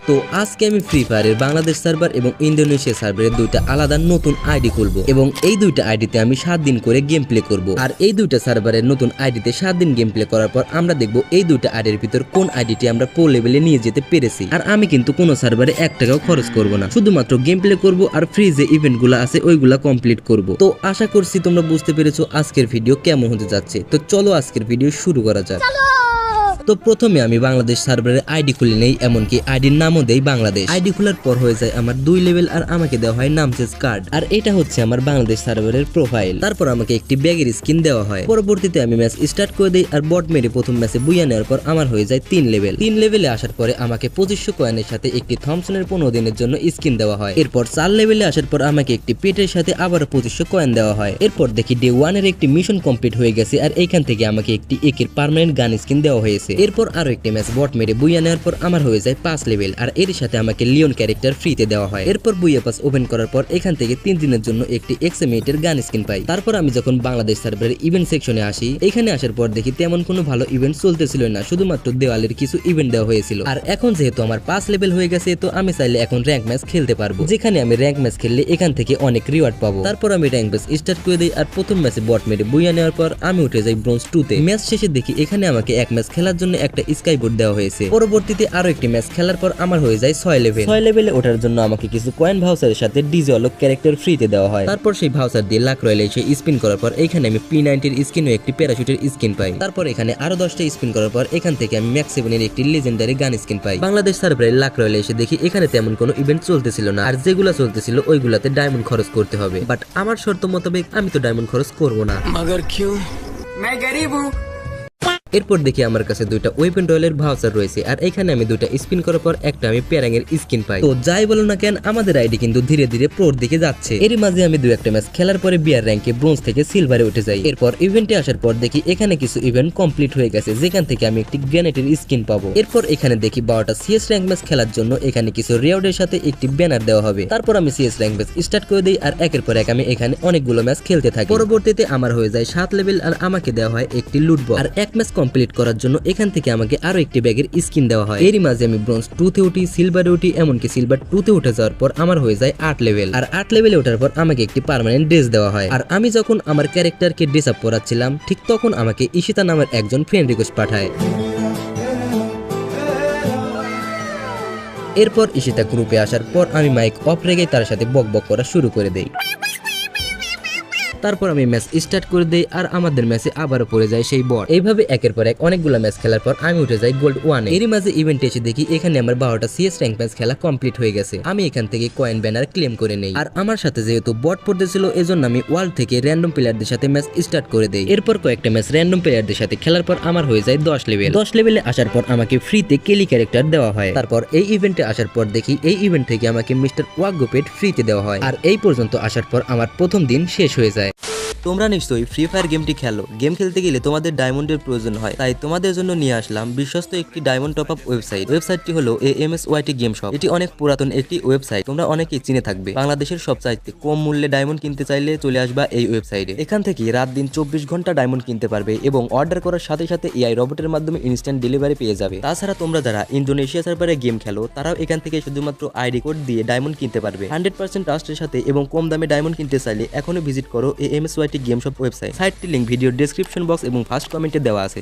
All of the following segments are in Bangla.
তো আজকে আমি ফ্রি ফায়ারের বাংলাদেশ সার্ভার এবং ইন্দোনেশিয়া সার্ভারের দুইটা আলাদা নতুন আইডি খুলবো এবং এই দুইটা আইডিতে আমি 7 দিন করে গেম প্লে করব। আর এই দুইটা সার্ভারের নতুন আইডিতে 7 দিন গেম প্লে করার পর আমরা দেখব এই দুইটা আইডির ভিতর কোন আইডিটি আমরা প্রো লেভেলে নিয়ে যেতে পেরেছি। আর আমি কিন্তু কোনো সার্ভারে 1 টাকাও খরচ করব না, শুধুমাত্র গেম প্লে করব আর ফ্রি যে ইভেন্টগুলো আছে ওইগুলা কমপ্লিট করব। তো আশা করছি তোমরা বুঝতে পেরেছো আজকের ভিডিও কেমন হতে যাচ্ছে। তো চলো আজকের ভিডিও শুরু করা যাক। তো প্রথমে আমি বাংলাদেশ সার্ভারের আইডি খুলে নেই, এমনকি আইডির নামও দেই বাংলাদেশ। আইডি খোলার পর হয়ে যায় আমার 2 লেভেল আর আমাকে দেওয়া হয় নাম চেঞ্জ কার্ড। আর এটা হচ্ছে আমার বাংলাদেশ সার্ভারের প্রোফাইল। তারপর আমাকে একটি ব্যাগের স্কিন দেওয়া হয়। পরবর্তীতে আমি ম্যাচ স্টার্ট করে দেই আর বট মেরে প্রথম ম্যাচে বুইয়া নেওয়ার পর আমার হয়ে যায় 3 লেভেল। 3 লেভেলে আসার পরে আমাকে 2500 কয়েনের সাথে একটি থমসনের 15 দিনের জন্য স্কিন দেওয়া হয়। এরপর 4 লেভেলে আসার পর আমাকে একটি পেটের সাথে আবার 2500 কয়েন দেওয়া হয়। এরপর দেখি ডে 1 এর একটি মিশন কমপ্লিট হয়ে গেছে আর এইখান থেকে আমাকে একটি একের পার্মানেন্ট গান স্কিন দেওয়া হয়েছে। এরপর আরো একটি ম্যাচ বট মেরে বুইয়া নেওয়ার পর আমার হয়ে যায় 5 লেভেল আর এর সাথে আমাকে লিওন ক্যারেক্টার ফ্রিতে দেওয়া হয়। এরপর বুইয়া পাস ওপেন করার পর এখান থেকে 3 দিনের জন্য একটি এক্সএমএটের গান স্কিন পাই। তারপর আমি যখন বাংলাদেশ সার্ভারের ইভেন্ট সেকশনে আসি, এখানে আসার পর দেখি তেমন কোনো ভালো ইভেন্ট চলতেছিল না, শুধুমাত্র দেওয়ালের কিছু ইভেন্ট দেওয়া হয়েছিল। আর এখন যেহেতু আমার 5 লেভেল হয়ে গেছে তো আমি চাইলে এখন র‍্যাঙ্ক ম্যাচ খেলতে পারবো, যেখানে আমি র‍্যাঙ্ক ম্যাচ খেললে এখান থেকে অনেক রিওয়ার্ড পাবো। তারপর আমি র‍্যাঙ্ক ম্যাচ স্টার্ট করে দেই আর প্রথম ম্যাচে বট মেরে বুইয়া নেওয়ার পর আমি উঠে যাই ব্রোঞ্জ 2 তে। ম্যাচ শেষে দেখি এখানে আমাকে এক ম্যাচ খেলার জন্য একটা স্কাই বোর্ড দেওয়া হয়েছে। পরবর্তীতে আরো একটি ম্যাচ খেলার পর আমার হয়ে যায় 6 লেভেল। 6 লেভেলে ওঠার জন্য আমাকে কিছু কয়েন ভাউচারের সাথে ডিজে অলক ক্যারেক্টার ফ্রিতে দেওয়া হয়। তারপর সেই ভাউচার দিয়ে লাক রয়্যালে এসে স্পিন করার পর এখানে আমি P90 এর স্কিন ও একটি প্যারাশুটের স্কিন পাই। তারপর এখানে আরো 10টা স্পিন করার পর এখান থেকে আমি ম্যাক্স 7 এর একটি লেজেন্ডারি গান স্কিন পাই। বাংলাদেশ সার্ভারে লাক রয়্যালে এসে দেখি এখানে তেমন কোনো ইভেন্ট চলতেছিল না, আর যেগুলো চলতেছিল ওইগুলাতে ডায়মন্ড খরচ করতে হবে। বাট আমার শর্ত মোতাবেক আমি তো ডায়মন্ড খরচ করব না। मगर क्यों? मैं गरीब हूँ। এরপর দেখি আমার কাছে দুইটা ওয়েপন রয়্যালের ভাউচার রয়েছে আর এখানে আমি দুইটা স্পিন করার পর একটা আমি প্যারাঙের স্কিন পাই। তো যাই বলো না কেন আমাদের আইডি কিন্তু ধীরে ধীরে প্রোর দিকে যাচ্ছে। এর মাঝে আমি দুই একটা ম্যাচ খেলার পরে বিয়ার র্যাঙ্কে ব্রোঞ্জ থেকে সিলভারে উঠে যাই। এরপর ইভেন্টে আসার পর দেখি এখানে কিছু ইভেন্ট কমপ্লিট হয়ে গেছে, যেখান থেকে আমি একটি গ্রেনেডের স্কিন পাবো। এরপর এখানে দেখি 12টা সিএস র্যাঙ্ক ম্যাচ খেলার জন্য এখানে কিছু রিওয়ার্ডের সাথে একটি ব্যানার দেওয়া হবে। তারপর আমি সিএস র্যাঙ্ক ম্যাচ স্টার্ট করে দেই আর একের পর এক আমি এখানে অনেকগুলো ম্যাচ খেলতে থাকি। পরবর্তীতে আমার হয়ে যায় 7 লেভেল আর আমাকে দেওয়া হয় একটি লুট বক্স। আর এক ম্যাচ কমপ্লিট করার জন্য এখান থেকে আমাকে আরো একটি ব্যাগের স্কিন দেওয়া হয়। এরই মাঝে আমি ব্রোঞ্জ 2 তে উঠি, সিলভারে উঠি, এমনকি সিলভার 2 তে উঠে যাওয়ার পর আমার হয়ে যায় 8 লেভেল। আর 8 লেভেলে ওঠার পর আমাকে একটি পার্মানেন্ট ড্রেস দেওয়া হয়। আর আমি যখন আমার ক্যারেক্টারকে ড্রেস আপ করাচ্ছিলাম ঠিক তখন আমাকে ঈশিতা নামের একজন ফ্রেন্ড রিকোয়েস্ট পাঠায়। এরপর ঈশিতা গ্রুপে আসার পর আমি মাইক অফ রেখে তার সাথে বকবক করা শুরু করে দেই। তারপর আমি ম্যাচ স্টার্ট করে দেই আর আমাদের ম্যাচে আবারও পড়ে যায় সেই বট। এইভাবে একের পর এক অনেকগুলো ম্যাচ খেলার পর আমি উঠে যাই গোল্ড 1 এ। এরই মাঝে ইভেন্টে এসে দেখি এখানে আমার 12টা সিএস র্যাঙ্ক ম্যাচ খেলা কমপ্লিট হয়ে গেছে। আমি এখান থেকে কয়েন ব্যানার ক্লেম করে নেই। আর আমার সাথে যেহেতু বট পড়তেছিল এজন্য আমি ওয়ার্ল্ড থেকে র্যান্ডম প্লেয়ারদের সাথে ম্যাচ স্টার্ট করে দেই। এরপর কয়েকটা ম্যাচ র্যান্ডম প্লেয়ারদের সাথে খেলার পর আমার হয়ে যায় 10 লেভেল। 10 লেভেলে আসার পর আমাকে ফ্রিতে কেলি ক্যারেক্টার দেওয়া হয়। তারপর এই ইভেন্টে আসার পর দেখি এই ইভেন্ট থেকে আমাকে মিস্টার ওয়াগোপেট ফ্রিতে দেওয়া হয়। আর এই পর্যন্ত আসার পর আমার প্রথম দিন শেষ হয়ে যায়। তোমরা নিশ্চয়ই ফ্রি ফায়ার গেমটি খেলো। গেম খেলতে গেলে তোমাদের ডায়মন্ডের প্রয়োজন হয়, তাই তোমাদের জন্য নিয়ে আসলাম বিশ্বস্ত একটি ডায়মন্ড টপ আপ ওয়েবসাইট। ওয়েবসাইটটি হলো AMSYT গেম শপ। এটি অনেক পুরাতন একটি ওয়েবসাইট, তোমরা অনেকেই চিনে থাকবে। বাংলাদেশের সবচাইতে কম মূল্যে ডায়মন্ড কিনতে চাইলে চলে আসবা এই ওয়েবসাইটে। এখান থেকে রাত দিন 24 ঘন্টা ডায়মন্ড কিনতে পারবে এবং অর্ডার করার সাথে সাথে AI রোবটের মাধ্যমে ইনস্ট্যান্ট ডেলিভারি পেয়ে যাবে। তাছাড়া তোমরা যারা ইন্দোনেশিয়া সার্ভারে গেম খেলো তারাও এখান থেকে শুধুমাত্র আইডি কোড দিয়ে ডায়মন্ড কিনতে পারবে 100% ট্রাস্টের সাথে। এবং কম দামে ডায়মন্ড কিনতে চাইলে এখনই ভিজিট করো AMSYT গেম শপ ওয়েবসাইট। সাইটটির লিংক ভিডিওর ডেসক্রিপশন বক্স এবং ফার্স্ট কমেন্টে দেওয়া আছে।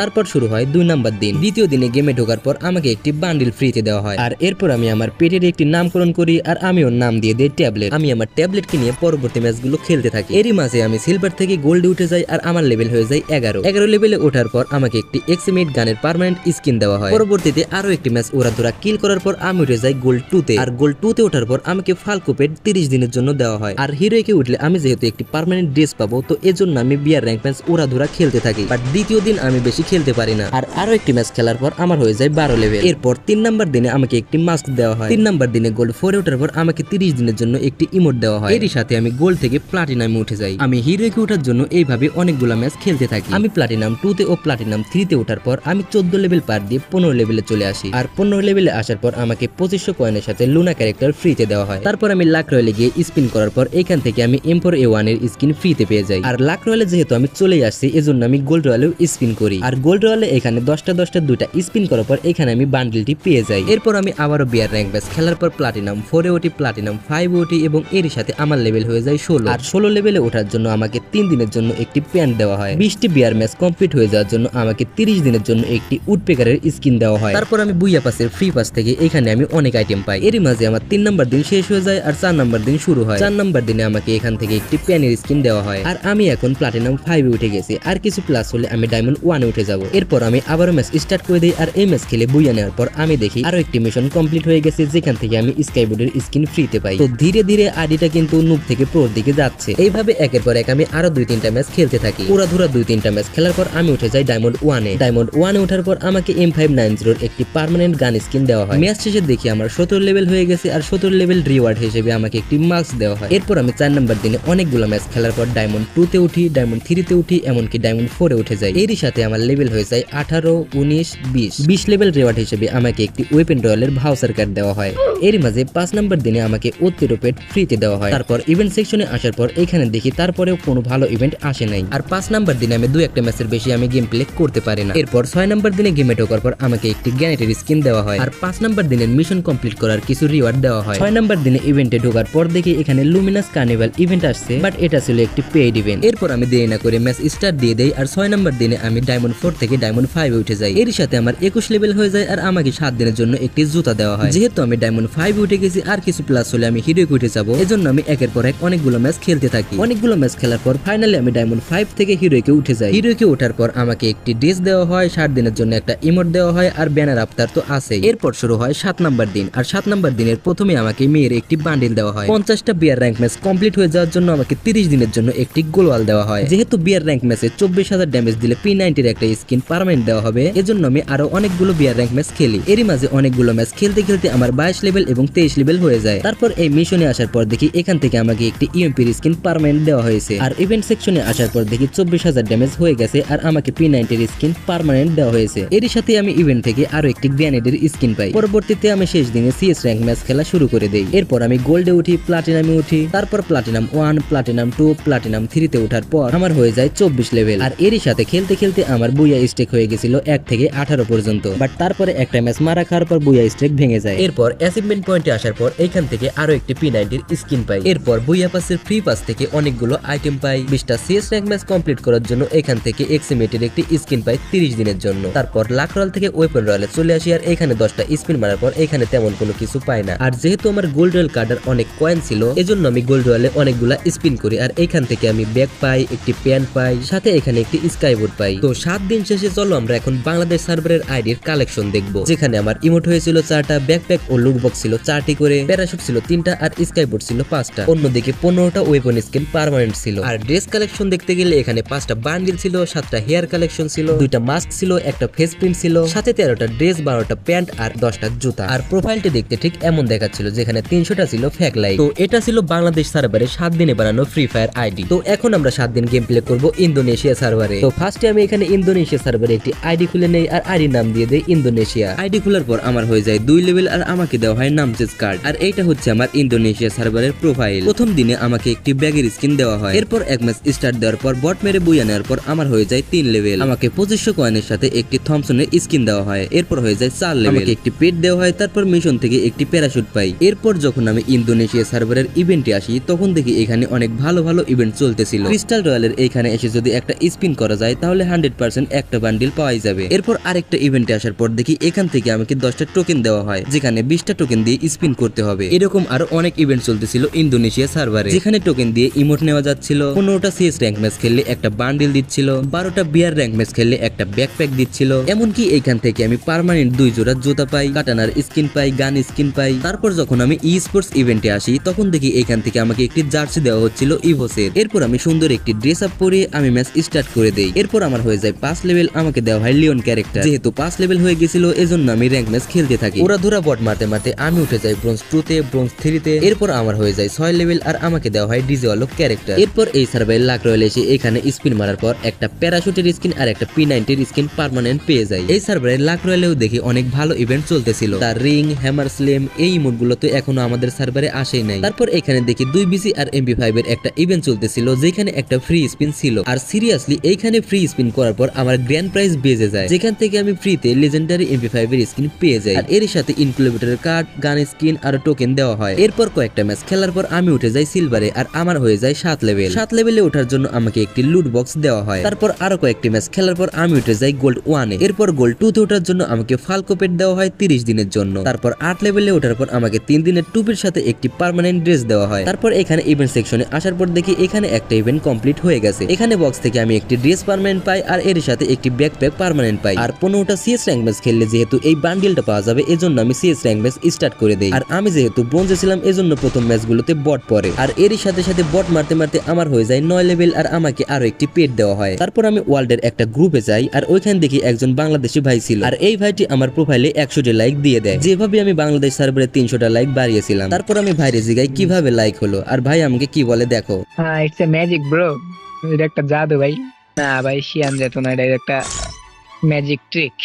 তারপর শুরু হয় 2 নাম্বার দিন। দ্বিতীয় দিনে গেমে ঢোকার পর আমাকে একটি বান্ডিল ফ্রিতে দেওয়া হয়। আর এরপর আমি আমার পেটের একটি নামকরণ করি আর আমি ওর নাম দিয়ে দেই ট্যাবলেট। আমি আমার ট্যাবলেটকে নিয়ে পরবর্তী ম্যাচগুলো খেলতে থাকি। এরই মাঝে আমি সিলভার থেকে গোল্ডে উঠে যাই আর আমার লেভেল হয়ে যায় 11 লেভেলে ওঠার পর আমাকে একটি এক্সএমএট গানের পার্মানেন্ট স্কিন দেওয়া হয়। পরবর্তীতে আরো একটি ম্যাচ ওরাধুরা কিল করার পর আমি উঠে যাই গোল্ড 2 তে। আর গোল্ড 2 তে ওঠার পর আমাকে ফালকোপেট 30 দিনের জন্য দেওয়া হয়। আর হিরোইকে উঠলে আমি যেহেতু একটি পার্মানেন্ট ড্রেস পাবো তো এজন্য আমি বিয়ার র্যাঙ্ক ম্যাচ ওরাধুরা খেলতে থাকি। বাট দ্বিতীয় দিন আমি বেশি খেলতে পারি না। আর আরো একটি ম্যাচ খেলার পর আমার হয়ে যায় 12 লেভেল। এরপর 3 নাম্বার দিনে আমাকে একটি মাস্ক দেওয়া হয়। 3 নাম্বার দিনে গোল্ড 4 এ ওঠার পর আমাকে 30 দিনের জন্য একটি ইমোট দেওয়া হয়। এরই সাথে আমি গোল্ড থেকে প্লাটিনামে উঠে যাই। আমি হিরোইকে ওঠার জন্য এইভাবে অনেকগুলো ম্যাচ খেলতে থাকি। আমি প্লাটিনাম 2 তে ও প্লাটিনাম 3 তে ওঠার পর আমি 14 লেভেল পার দিয়ে 15 লেভেলে চলে আসি। আর 15 লেভেলে আসার পর আমাকে 2500 কয়েনের সাথে লুনা ক্যারেক্টার ফ্রিতে দেওয়া হয়। তারপর আমি লাক রয়্যালে গিয়ে স্পিন করার পর এখান থেকে আমি M4A1 এর স্কিন ফ্রিতে পেয়ে যাই। আর লাক রয়্যালে যেহেতু আমি চলে আসছি এজন্য আমি গোল্ড রয়্যালেও স্পিন করি। আর গোল্ড রয়্যালে এখানে 10টা দুইটা স্পিন করার পর এখানে আমি বান্ডিলটি পেয়ে যাই। এরপর আমি আবারও বিয়ার র্যাঙ্ক ম্যাচ খেলার পর প্লাটিনাম 4 ওটি, প্লাটিনাম 5 ওটি এবং এর সাথে আমার লেভেল হয়ে যায় 16। আর 16 লেভেলে ওঠার জন্য আমাকে 3 দিনের জন্য একটি প্যান্ট দেওয়া হয়। 20টি বিয়ার ম্যাচ কমপ্লিট হয়ে যাওয়ার জন্য আমাকে 30 দিনের জন্য একটি উডপেকারের স্কিন দেওয়া হয়। তারপর আমি বুইয়া পাসের ফ্রি পাস থেকে এখানে আমি অনেক আইটেম পাই। এরই মাঝে আমার 3 নাম্বার দিন শেষ হয়ে যায় আর 4 নাম্বার দিন শুরু হয়। 4 নাম্বার দিনে আমাকে এখান থেকে একটি প্যানের স্কিন দেওয়া হয়। আর আমি এখন প্লাটিনাম 5 এ উঠে গেছি, আর কিছু প্লাস হলে আমি ডায়মন্ড 1 এ উঠে যাব। এরপর আমি আবারও ম্যাচ স্টার্ট করে দিই, আর এই ম্যাচ খেলে বুইয়া নেওয়ার পর আমি দেখি আরো একটি মিশন কমপ্লিট হয়ে গেছে, যেখান থেকে আমি স্কাইবোর্ডের স্কিন ফ্রিতে পাই। তো ধীরে ধীরে আইডিটা কিন্তু নুব থেকে প্রোর দিকে যাচ্ছে। এইভাবে একের পর এক আমি আরো 2-3টা ম্যাচ খেলতে থাকি। পুরাধুরা 2-3টা ম্যাচ খেলার পর আমি উঠে যাই ডায়মন্ড 1 এ। ডায়মন্ড 1 এ ওঠার পর আমাকে M590 এর একটি পার্মানেন্ট গান স্কিন দেওয়া হয়। ম্যাচ শেষে দেখি আমার 17 লেভেল হয়ে গেছে, আর 17 লেভেল রিওয়ার্ড হিসেবে আমাকে একটি মাস্ক দেওয়া হয়। এরপর আমি 4 নাম্বার দিনে অনেকগুলো ম্যাচ খেলার পর ডায়মন্ড 2 তে উঠি, ডায়মন্ড 3 তে উঠি, এমনকি ডায়মন্ড 4 এ উঠে যাই। এরই সাথে আমার লেভেল হয়ে যায় 18, 19, 20 লেভেল রিওয়ার্ড হিসেবে আমাকে একটি ওয়েপেন রয়্যালের ভাউচার কার্ড দেওয়া হয়। এরই মাঝে 5 নাম্বার দিনে আমাকে ওত্তেরোপেট ফ্রিতে দেওয়া হয়। তারপর ইভেন্ট সেকশনে আসার পর এখানে দেখি তারপরেও কোনো ভালো ইভেন্ট আসে নাই। আর 5 নাম্বার দিনে আমি 2-1টা ম্যাচের বেশি আমি গেম প্লে করতে পারি না। এরপর 6 নাম্বার দিনে গেমে ঢোকার পর আমাকে একটি গ্যানেটের স্কিন দেওয়া হয়, আর 5 নাম্বার দিনের মিশন কমপ্লিট করার কিছু রিওয়ার্ড দেওয়া হয়। 6 নাম্বার দিনে ইভেন্টে ঢোকার পর দেখি এখানে লুমিনাস কার্নিভাল ইভেন্ট আসছে, বাট এটা ছিল একটি পেইড ইভেন্ট। এরপর আমি দেরি না করে ম্যাচ স্টার্ট দিয়ে দেই, আর 6 নাম্বার দিনে আমি ডায়মন্ড 4 থেকে ডায়মন্ড 5 এ উঠে যাই। এর সাথে আমার 21 লেভেল হয়ে যায়, আর আমাকে 7 দিনের জন্য একটি জুতা দেওয়া হয়। যেহেতু আমি ডায়মন্ড 5 এ উঠে গেছি, আর কিছু প্লাস হলে আমি হিরোইক উঠে যাব, এজন্য আমি একের পর এক অনেকগুলো ম্যাচ খেলতে থাকি। অনেকগুলো ম্যাচ খেলার পর ফাইনালি আমি ডায়মন্ড 5 থেকে হিরোইকে উঠে যাই। হিরোইকে ওঠার পর আমাকে একটি ড্রেস দেওয়া হয়, 7 দিনের জন্য একটা ইমোট দেওয়া হয়, আর ব্যানার আফতার তো আছেই। এরপর শুরু হয় 7 নাম্বার দিন, আর 7 নাম্বার দিনের প্রথমে আমাকে মেয়ের একটি বান্ডিল দেওয়া হয়। 50টা বিয়ার র্যাঙ্ক ম্যাচ কমপ্লিট হয়ে যাওয়ার জন্য আমাকে 30 দিনের জন্য একটি গোলওয়াল দেওয়া হয়। যেহেতু বিয়ার র্যাঙ্ক ম্যাচে 24,000 ড্যামেজ দিলে P90 এর একটা স্কিন পার্মানেন্ট দেওয়া হবে, এজন্য আমি আরো অনেকগুলো বিয়ার র্যাঙ্ক ম্যাচ খেলি। এরই মাঝে অনেকগুলো ম্যাচ খেলতে খেলতে আমার 22 লেভেল এবং 23 লেভেল হয়ে যায়। তারপর এই মিশনে আসার পর দেখি এখান থেকে আমাকে একটি ইএমপির স্কিন পার্মানেন্ট দেওয়া হয়েছে, আর ইভেন্ট সেকশনে আসার পর দেখি 24,000 ড্যামেজ হয়ে গেছে, আর আমাকে P90 এর স্কিন পার্মানেন্ট দেওয়া হয়েছে। এরই সাথে আমি ইভেন্ট থেকে আরো একটি গ্রেনেডের স্কিন পাই। পরবর্তীতে আমি শেষ দিনে CS র্যাঙ্ক ম্যাচ খেলা শুরু করে দেই। এরপর আমি গোল্ডে উঠি, প্লাটিনামে উঠি, তারপর প্লাটিনাম 1, প্লাটিনাম 2, প্লাটিনাম 3 তে ওঠার পর আমার হয়ে যায় 24 লেভেল। আর এরই সাথে খেলতে খেলতে আমার বুইয়া স্টেক হয়ে গেছিল 1 থেকে 18 পর্যন্ত, বাট তারপরে একটা ম্যাচ মারা খাওয়ার পর বুইয়া স্টেক ভেঙে যায়। এরপর অ্যাচিভমেন্ট পয়েন্টে আসার পর এখান থেকে আরো একটি P90 এর স্কিন পাই। এরপর বুইয়া পাসের ফ্রি পাস থেকে অনেকগুলো আইটেম পাই। 20টা CS র্যাঙ্ক ম্যাচ কমপ্লিট করার জন্য এখান থেকে এক্সিমেটের একটি স্কিন পাই 30 দিনের জন্য। তারপর লাক রয়্যাল থেকে ওয়েপন রয়্যালে চলে আসি, আর এখানে 10টা স্পিন মারার পর এখানে তেমন কোনো কিছু পাই না। আর যেহেতু আমার গোল্ড রয়্যাল কার্ডের অনেক কয়েন ছিল, এজন্য আমি গোল্ড রয়্যালে অনেকগুলা স্পিন করি, আর এখান থেকে আমি ব্যাগ পাই, একটি প্যান্ট পাই, সাথে এখানে একটি স্কাইবোর্ড পাই। তো 7 দিন শেষে চলো আমরা এখন বাংলাদেশ সার্ভারের আইডির কালেকশন দেখবো, যেখানে আমার ইমোট হয়েছিল 4টা, ব্যাকপ্যাক ও লুট বক্স ছিল 4টি করে, প্যারাশুট ছিল 3টা, আর স্কাইবোর্ড ছিল 5টা। অন্যদিকে 15টা ওয়েপন স্কিন পার্মানেন্ট ছিল। আর ড্রেস কালেকশন দেখতে গেলে এখানে 5টা বান্ডিল ছিল, 7টা হেয়ার কালেকশন ছিল, 2টা মাস্ক ছিল, একটা ফেস প্রিন্ট ছিল, সাথে 13টা ড্রেস, 12টা প্যান্ট, আর 10টা জুতা। আর প্রোফাইলটি দেখতে ঠিক এমন দেখাচ্ছিল, যেখানে 300টা ছিল ফেক লাইক। তো এটা ছিল বাংলাদেশ সার্ভারে 7 দিনে বানানো ফ্রি ফায়ার আইডি। তো এখন আমরা 7 দিন গেম প্লে করব ইন্দোনেশিয়া সার্ভারে। তো ফার্স্টে আমি এখানে ইন্দোনেশিয়া সার্ভারে একটি আইডি খুলে নেই, আর আইডি নাম দিয়ে দেই ইন্দোনেশিয়া। আইডি খোলার পর আমার হয়ে যায় 2 লেভেল, আর আমাকে দেওয়া হয় নামচেস কার্ড। আর এইটা হচ্ছে আমার ইন্দোনেশিয়া সার্ভারের প্রোফাইল। প্রথম দিনে আমাকে একটি ব্যাগের স্কিন দেওয়া হয়। এরপর এক ম্যাচ স্টার্ট দেওয়ার পর বট মেরে বুইয়া নেওয়ার পর আমার হয়ে যায় 3 লেভেল। আমাকে 2500 কয়েনের সাথে একটি থমসনের স্কিন দেওয়া হয়। এরপর হয়ে যায় 4 লেভেল। আমাকে একটি পেট দেওয়া হয়, তারপর মিশন থেকে একটি প্যারাশুট পাই। এরপর যখন আমি ইন্দোনেশিয়া সার্ভারের ইভেন্টে আসি, তখন দেখি এখানে অনেক ভালো ভালো ইভেন্ট চলতেছিল। ক্রিস্টাল রয়্যালের এইখানে এসে যদি একটা স্পিন করা যায়, তাহলে 100% একটা বান্ডিল পাওয়া যাবে। এরপর আরেকটা ইভেন্টে আসার পর দেখি এখান থেকে আমাকে 10টা টোকেন দেওয়া হয়, যেখানে 20টা টোকেন দিয়ে স্পিন করতে হবে। এরকম আরো অনেক ইভেন্ট চলতেছিল ইন্দোনেশিয়া সার্ভারে, যেখানে টোকেন দিয়ে ইমোট নেওয়া যাচ্ছিল। 15টা CS র্যাঙ্ক ম্যাচ খেললে একটা বান্ডিল দিচ্ছিল, 12টা বিয়ার র্যাঙ্ক ম্যাচ খেললে একটা ব্যাকপ্যাক দিচ্ছিল। এমনকি এইখান থেকে আমি পার্মানেন্ট 2 জোড়া জুতা পাই, কাটানার স্কিন পাই, গান স্কিন পাই। তারপর যখন আমি ই স্পোর্টস ইভেন্টে আসি, তখন দেখি এখান থেকে আমাকে একটি জার্সি দেওয়া হচ্ছিল ইভোসের। এরপর আমি সুন্দর একটি ড্রেস আপ পরে আমি ম্যাচ স্টার্ট করে দেই। এরপর আমার হয়ে যায় 5 লেভেল, আমাকে দেওয়া হয় লিওন ক্যারেক্টার। যেহেতু 5 লেভেল হয়ে গেছিল, এজন্য আমি র্যাঙ্ক ম্যাচ খেলতে থাকি। ওরা ধরা বট মারতে মারতে আমি উঠে যাই ব্রোঞ্জ 2 তে, ব্রোঞ্জ 3 তে। এরপর আমার হয়ে যায় 6 লেভেল, আর আমাকে দেওয়া হয় ডিজে ওয়ালক ক্যারেক্টার। এরপর এই সার্ভারে লাক রয়্যাল এসে এখানে স্পিন মারার পর একটা প্যারাশুটের স্কিন আর একটা P90 এর স্কিন পার্মানেন্ট পেয়ে যায়। এই সার্ভারে লাক রয়্যালেও দেখি অনেক ভালো ইভেন্ট চলতেছিল। তার রিং, হ্যামার স্লেম এই ইমোটগুলো তো এখনো আমাদের সার্ভারে আসেই নাই। তারপর এখানে দেখি 2BC আর MP5 এর একটা ইভেন্ট চলতেছিল, যেখানে একটা ফ্রি স্পিন ছিল। আর সিরিয়াসলি এইখানে ফ্রি স্পিন করার পর আমার আমার গ্র্যান্ড প্রাইজ বেজে যায়, যেখান থেকে আমি ফ্রিতে লেজেন্ডারি MP5 এর স্কিন পেয়ে যাই। আর এর সাথে ইনকুলেটরের কার্ড, গান স্কিন আর টোকেন দেওয়া হয়। এরপর কয়েকটা ম্যাচ খেলার পর আমি উঠে যাই সিলভারে, আর আমার হয়ে যায় 7 লেভেল। 7 লেভেলে ওঠার জন্য আমাকে একটি লুট বক্স দেওয়া হয়। তারপর আরো কয়েকটি ম্যাচ খেলার পর আমি উঠে যাই গোল্ড 1 এ। এরপর গোল্ড 2 তে ওঠার জন্য আমাকে ফালকো পেট দেওয়া হয় 30 দিনের জন্য। তারপর 8 লেভেলে ওঠার পর আমাকে 3 দিনের টুপির সাথে একটি পার্মানেন্ট ড্রেস দেওয়া হয়। তারপর এখানে ইভেন্ট সেকশনে আসার পর দেখি এখানে একটা ইভেন্ট কমপ্লিট হয়ে গেছে। এখানে বক্স থেকে আমি একটি ড্রেস পার্মানেন্ট পাই, আর এর সাথে একটি ব্যাকপ্যাক পার্মানেন্ট পাই। আর 15টা সিএস র্যাঙ্ক ম্যাচ খেললে যেহেতু এই বান্ডেলটা পাওয়া যাবে, এজন্য আমি সিএস র্যাঙ্ক ম্যাচ স্টার্ট করে দেই। আর আমি যেহেতু ব্রোঞ্জে ছিলাম, এজন্য প্রথম ম্যাচগুলোতে বট পড়ে। আর এরই সাথে সাথে বট মারতে মারতে আমার হয়ে যায় 9 লেভেল, আর আমাকে আরো একটি পেট দেওয়া হয়। তারপর আমি ওয়ার্ল্ডের একটা গ্রুপে যাই, আর ওইখানে দেখি একজন বাংলাদেশি ভাই ছিল, আর এই ভাইটি আমার প্রোফাইলে 100টা লাইক দিয়ে দেয়, যেভাবে আমি বাংলাদেশ সার্ভারে 300টা লাইক বাড়িয়েছিলাম। তারপর আমি ভাইরে জিগাই কিভাবে লাইক হলো, আর ভাই আমাকে কি বলে দেখো। হ্যাঁ, ইটস এ ম্যাজিক ব্রো। এটা একটা জাদু ভাই। না ভাই, শিয়ান যেত না, এটা একটা ম্যাজিক ট্রিক।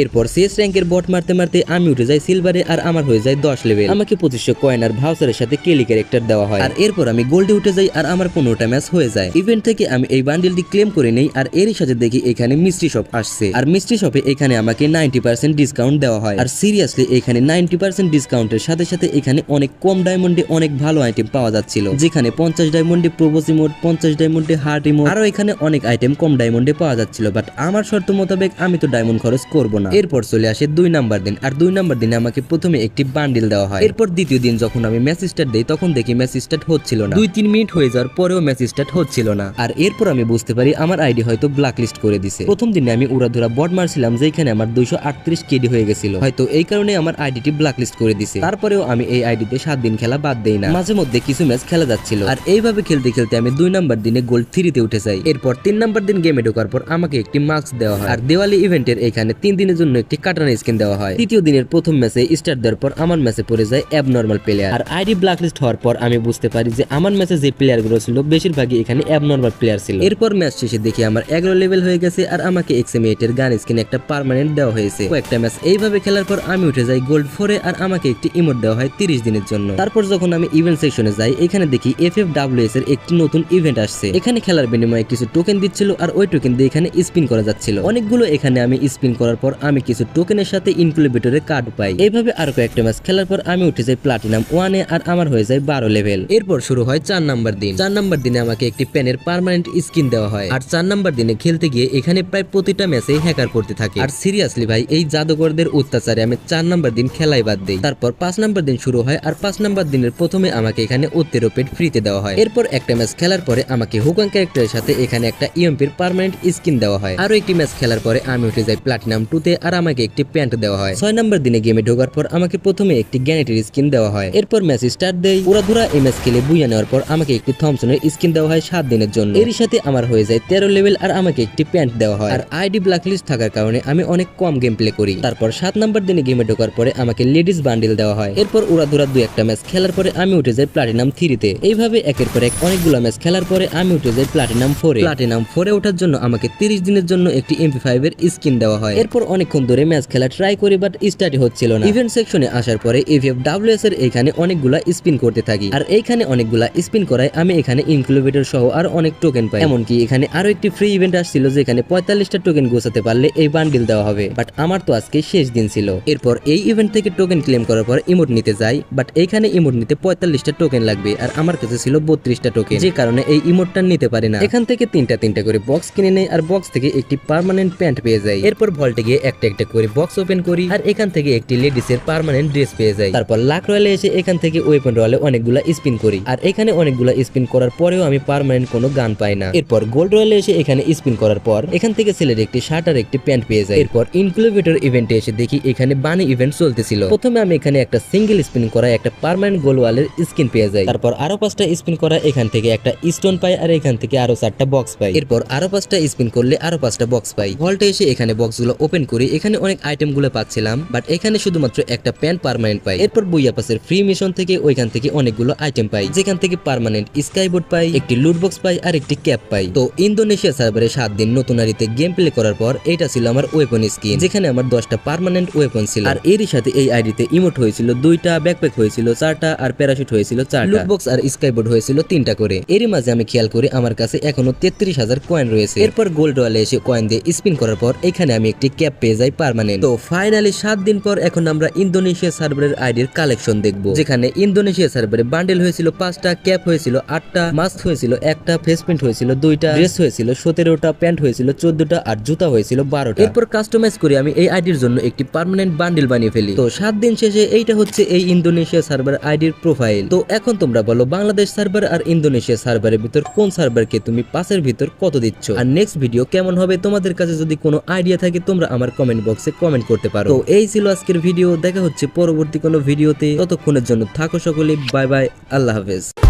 এরপর সিএস র্যাঙ্কের বট মারতে মারতে আমি উঠে যাই সিলভারে, আর আমার হয়ে যায় 10 লেভেল। আমাকে 2500 কয়েন আর ভাউচারের সাথে কেলি ক্যারেক্টার দেওয়া হয়। আর এরপর আমি গোল্ডে উঠে যাই, আর আমার 15টা ম্যাচ হয়ে যায়। ইভেন্ট থেকে আমি এই বান্ডেলটি ক্লেম করে নেই, আর এরই সাথে দেখি এখানে মিস্ট্রি শপ আসছে। আর মিস্ট্রি শপে এখানে আমাকে 90% ডিসকাউন্ট দেওয়া হয়। আর সিরিয়াসলি এখানে 90% ডিসকাউন্টের সাথে সাথে এখানে অনেক কম ডায়মন্ডে অনেক ভালো আইটেম পাওয়া যাচ্ছিল, যেখানে 50 ডায়মন্ডে প্রোবোস ইমোট, 50 ডায়মন্ডে হার্ট ইমোট, আরো এখানে অনেক আইটেম কম ডায়মন্ডে পাওয়া যাচ্ছিল। বাট আমার শর্ত মোতাবেক আমি তো ডায়মন্ড খরচ করব না। এরপর চলে আসে 2 নাম্বার দিন, আর 2 নাম্বার দিনে আমাকে প্রথমে একটি বান্ডেল দেওয়া হয়। এরপর দ্বিতীয় দিন যখন আমি ম্যাচ স্টার্ট দেই, তখন দেখি ম্যাচ স্টার্ট হচ্ছিল না। 2-3 মিনিট হয়ে যাওয়ার পরেও ম্যাচ স্টার্ট হচ্ছিল না। আর এরপর আমি বুঝতে পারি আমার আইডি হয়তো ব্ল্যাক লিস্ট করে দিছে। প্রথম দিনে আমি উড়াধুরা বট মারছিলাম, যেখানে আমার 238 কেডি হয়ে গেছিল, হয়তো এই কারণে আমার আইডিটি ব্ল্যাক লিস্ট করে দিছে। তারপরেও আমি এই আইডিতে 7 দিন খেলা বাদ দেই না, মাঝে মধ্যে কিছু ম্যাচ খেলা যাচ্ছিল। আর এইভাবে খেলতে খেলতে আমি 2 নাম্বার দিনে গোল্ড 3 তে উঠে যাই। এরপর 3 নাম্বার দিন গেমে ঢোকার পর আমাকে একটি মাস্ক দেওয়া হয়, আর দিওয়ালি ইভেন্টের এখানে 3 দিনের জন্য একটি কাটানা স্কিন দেওয়া হয়। তৃতীয় দিনের প্রথম ম্যাচে স্টার্ট দেওয়ার পর আমার ম্যাচে পড়ে যায় অ্যাবনর্মাল প্লেয়ার। আর আইডি ব্ল্যাক লিস্ট হওয়ার পর আমি বুঝতে পারি যে আমার ম্যাচে যে প্লেয়ার গুলো ছিল বেশিরভাগই এখানে অ্যাবনর্মাল প্লেয়ার ছিল। এরপর ম্যাচ শেষে দেখি আমার 11 লেভেল হয়ে গেছে, আর আমাকে XM8 এর গান স্কিন একটা পার্মানেন্ট দেওয়া হয়েছে। কয়েকটা ম্যাচ এইভাবে খেলার পর আমি উঠে যাই গোল্ড 4 এ, আর আমাকে একটি ইমোট দেওয়া হয় 30 দিনের জন্য। তারপর যখন আমি ইভেন্ট সেকশনে যাই, এখানে দেখি FFWS এর একটি নতুন ইভেন্ট আসছে। এখানে খেলার বিনিময়ে কিছু টোকেন দিচ্ছিল, আর ওই টোকেন দিয়ে এখানে স্পিন করা যাচ্ছিল অনেকগুলো। এখানে আমি স্পিন করার পর আমি কিছু টোকেনের সাথে ইনকুলেটরের কার্ড পাই। এইভাবে আরো কয়েকটা ম্যাচ খেলার পর আমি উঠে যাই প্লাটিনাম 1 এ, আর আমার হয়ে যায় 12 লেভেল। এরপর শুরু হয় 4 নাম্বার দিন। 4 নাম্বার দিনে আমাকে একটি পেনের পার্মানেন্ট স্কিন দেওয়া হয়। আর 4 নাম্বার দিনে খেলতে গিয়ে এখানে প্রায় প্রতিটা ম্যাচে হ্যাকার করতে থাকে। আর সিরিয়াসলি ভাই, এই জাদুকরদের অত্যাচারে আমি 4 নাম্বার দিন খেলাই বাদ দেই। তারপর 5 নাম্বার দিন শুরু হয়, আর 5 নাম্বার দিনের প্রথমে আমাকে এখানে 13 পেট ফ্রিতে দেওয়া হয়। এরপর একটা ম্যাচ খেলার পরে আমাকে হুকাং ক্যারেক্টারের সাথে এখানে একটা ইএমপির পার্মানেন্ট স্কিন দেওয়া হয়। আরো একটি ম্যাচ খেলার পরে আমি উঠে যাই প্লাটিনাম 2 তে, আর আমাকে একটি প্যান্ট দেওয়া হয়। 6 নাম্বার দিনে গেমে ঢোকার পর আমাকে প্রথমে একটি গ্যানেটের স্কিন দেওয়া হয়। এরপর ম্যাচ স্টার্ট দেই। উড়াধুরা এই ম্যাচ খেলে বুইয়া নেওয়ার পর আমাকে একটি থমসনের স্কিন দেওয়া হয় 7 দিনের জন্য। এর সাথে আমার হয়ে যায় 13 লেভেল, আর আমাকে একটি প্যান্ট দেওয়া হয়। আর আইডি ব্ল্যাক লিস্ট থাকার কারণে আমি অনেক কম গেম প্লে করি। তারপর 7 নাম্বার দিনে গেমে ঢোকার পরে আমাকে লেডিস বান্ডেল দেওয়া হয়। এরপর উড়াধুরা 2-1টা ম্যাচ খেলার পরে আমি উঠে যাই প্লাটিনাম 3 তে। এইভাবে একের পর এক অনেকগুলো ম্যাচ খেলার পরে আমি উঠে যাই প্লাটিনাম 4 এ। প্লাটিনাম 4 এ ওঠার জন্য আমাকে 30 দিনের জন্য একটি MP5 এর স্কিন দেওয়া হয়। এরপর অনেকক্ষণ ধরে ম্যাচ খেলা ট্রাই করি, বাট স্টার্টই হচ্ছিল না। ইভেন্ট সেকশনে আসার পরে FFWS এর এখানে অনেকগুলা স্পিন করতে থাকি, আর এইখানে অনেকগুলা স্পিন করায় আমি এখানে ইনকুলেটর সহ আর অনেক টোকেন পাই। এমনকি এখানে আরো একটি ফ্রি ইভেন্ট আসছিল, যেখানে 45টা টোকেন গোছাতে পারলে এই বান্ডিল দেওয়া হবে। বাট আমার তো আজকে শেষ দিন ছিল। এরপর এই ইভেন্ট থেকে টোকেন ক্লেম করার পর ইমোট নিতে যাই, বাট এইখানে ইমোট নিতে 45টা টোকেন লাগবে, আর আমার কাছে ছিল 32টা টোকেন, যে কারণে এই ইমোটটা নিতে পারি না। এখান থেকে তিনটা করে বক্স কিনে নেই, আর বক্স থেকে একটি পার্মানেন্ট প্যান্ট পেয়ে যাই। এরপর ভল্টে গিয়ে একটা করে বক্স ওপেন করি, আর এখান থেকে একটি লেডিসের পার্মানেন্ট ড্রেস পেয়ে যাই। তারপর লাক রয়্যালে এসে এখান থেকে ওয়েপন রয়্যালে অনেকগুলা স্পিন করি, আর এখানে অনেকগুলা স্পিন করার পরেও আমি পার্মানেন্ট কোনো গান পাই না। এরপর গোল্ড রয়্যালে এসে এখানে স্পিন করার পর এখান থেকে ছেলের একটি শার্ট আর একটি প্যান্ট পেয়ে যাই। এরপর ইনকুলেটর ইভেন্টে এসে দেখি এখানে বানি ইভেন্ট চলতেছিল। প্রথমে আমি এখানে একটা সিঙ্গেল স্পিন করা একটা পার্মানেন্ট গোল ওয়ালের স্কিন পেয়ে যাই। তারপর আরো 5টা স্পিন করা এখান থেকে একটা স্টোন পাই, আর এখান থেকে আরো 4টা বক্স পাই। এরপর আরো 5টা স্পিন করলে আরো 5টা বক্স পাই। ভল্টে এসে এখানে বক্সগুলো ওপেন করি, করি এখানে অনেক আইটেম গুলো পাচ্ছিলাম, বাট এখানে শুধুমাত্র একটা প্যান্ট পার্মানেন্ট পাই। এরপর বুইয়া পাসের ফ্রি মিশন থেকে ওইখান থেকে অনেকগুলো আইটেম পাই, যেখান থেকে পার্মানেন্ট স্কাইবোর্ড পাই, একটি লুট বক্স পাই আর একটি ক্যাপ পাই। তো ইন্দোনেশিয়া সার্ভারে 7 দিন নতুন আরিতে গেম প্লে করার পর এটা ছিল আমার ওয়েপন স্কিন, যেখানে আমার 10টা পার্মানেন্ট ওয়েপন ছিল। আর এরই সাথে এই আইডিতে ইমোট হয়েছিল 2টা, ব্যাকপ্যাক হয়েছিল 4টা আর প্যারাশুট হয়েছিল 4টা, লুট বক্স আর স্কাইবোর্ড হয়েছিল 3টা করে। এরই মাঝে আমি খেয়াল করি আমার কাছে এখনো 33,000 কয়েন রয়েছে। এরপর গোল্ড ওয়ালে এসে কয়েন দিয়ে স্পিন করার পর এখানে আমি একটি ক্যাপ পেয়ে যাই পার্মানেন্ট। তো ফাইনালি 7 দিন পর এখন আমরা ইন্দোনেশিয়া সার্ভারের আইডির কালেকশন দেখবো, যেখানে ইন্দোনেশিয়া সার্ভারে বান্ডেল হয়েছিল 5টা, ক্যাপ হয়েছিল 8টা, মাস্ক হয়েছিল 1টা, ফেস প্রিন্ট হয়েছিল 2টা, ড্রেস হয়েছিল 17টা, প্যান্ট হয়েছিল 14টা আর জুতা হয়েছিল 12টা। এরপর কাস্টমাইজ করে আমি এই আইডির জন্য একটি পার্মানেন্ট বান্ডেল বানিয়ে ফেলি। তো 7 দিন শেষে এইটা হচ্ছে এই ইন্দোনেশিয়া সার্ভার আইডির প্রোফাইল। তো এখন তোমরা বলো বাংলাদেশ সার্ভার আর ইন্দোনেশিয়া সার্ভারের ভিতর কোন সার্ভারকে তুমি 5-এর ভিতর কত দিচ্ছ? আর নেক্সট ভিডিও কেমন হবে তোমাদের কাছে যদি কোনো আইডিয়া থাকে তোমরা আমার কমেন্ট বক্সে কমেন্ট করতে পারো। তো এই ছিল আজকের ভিডিও, দেখা হচ্ছে পরবর্তী কোনো ভিডিওতে। ততক্ষণের জন্য থাকো সকলে, বাই বাই, আল্লাহ হাফেজ।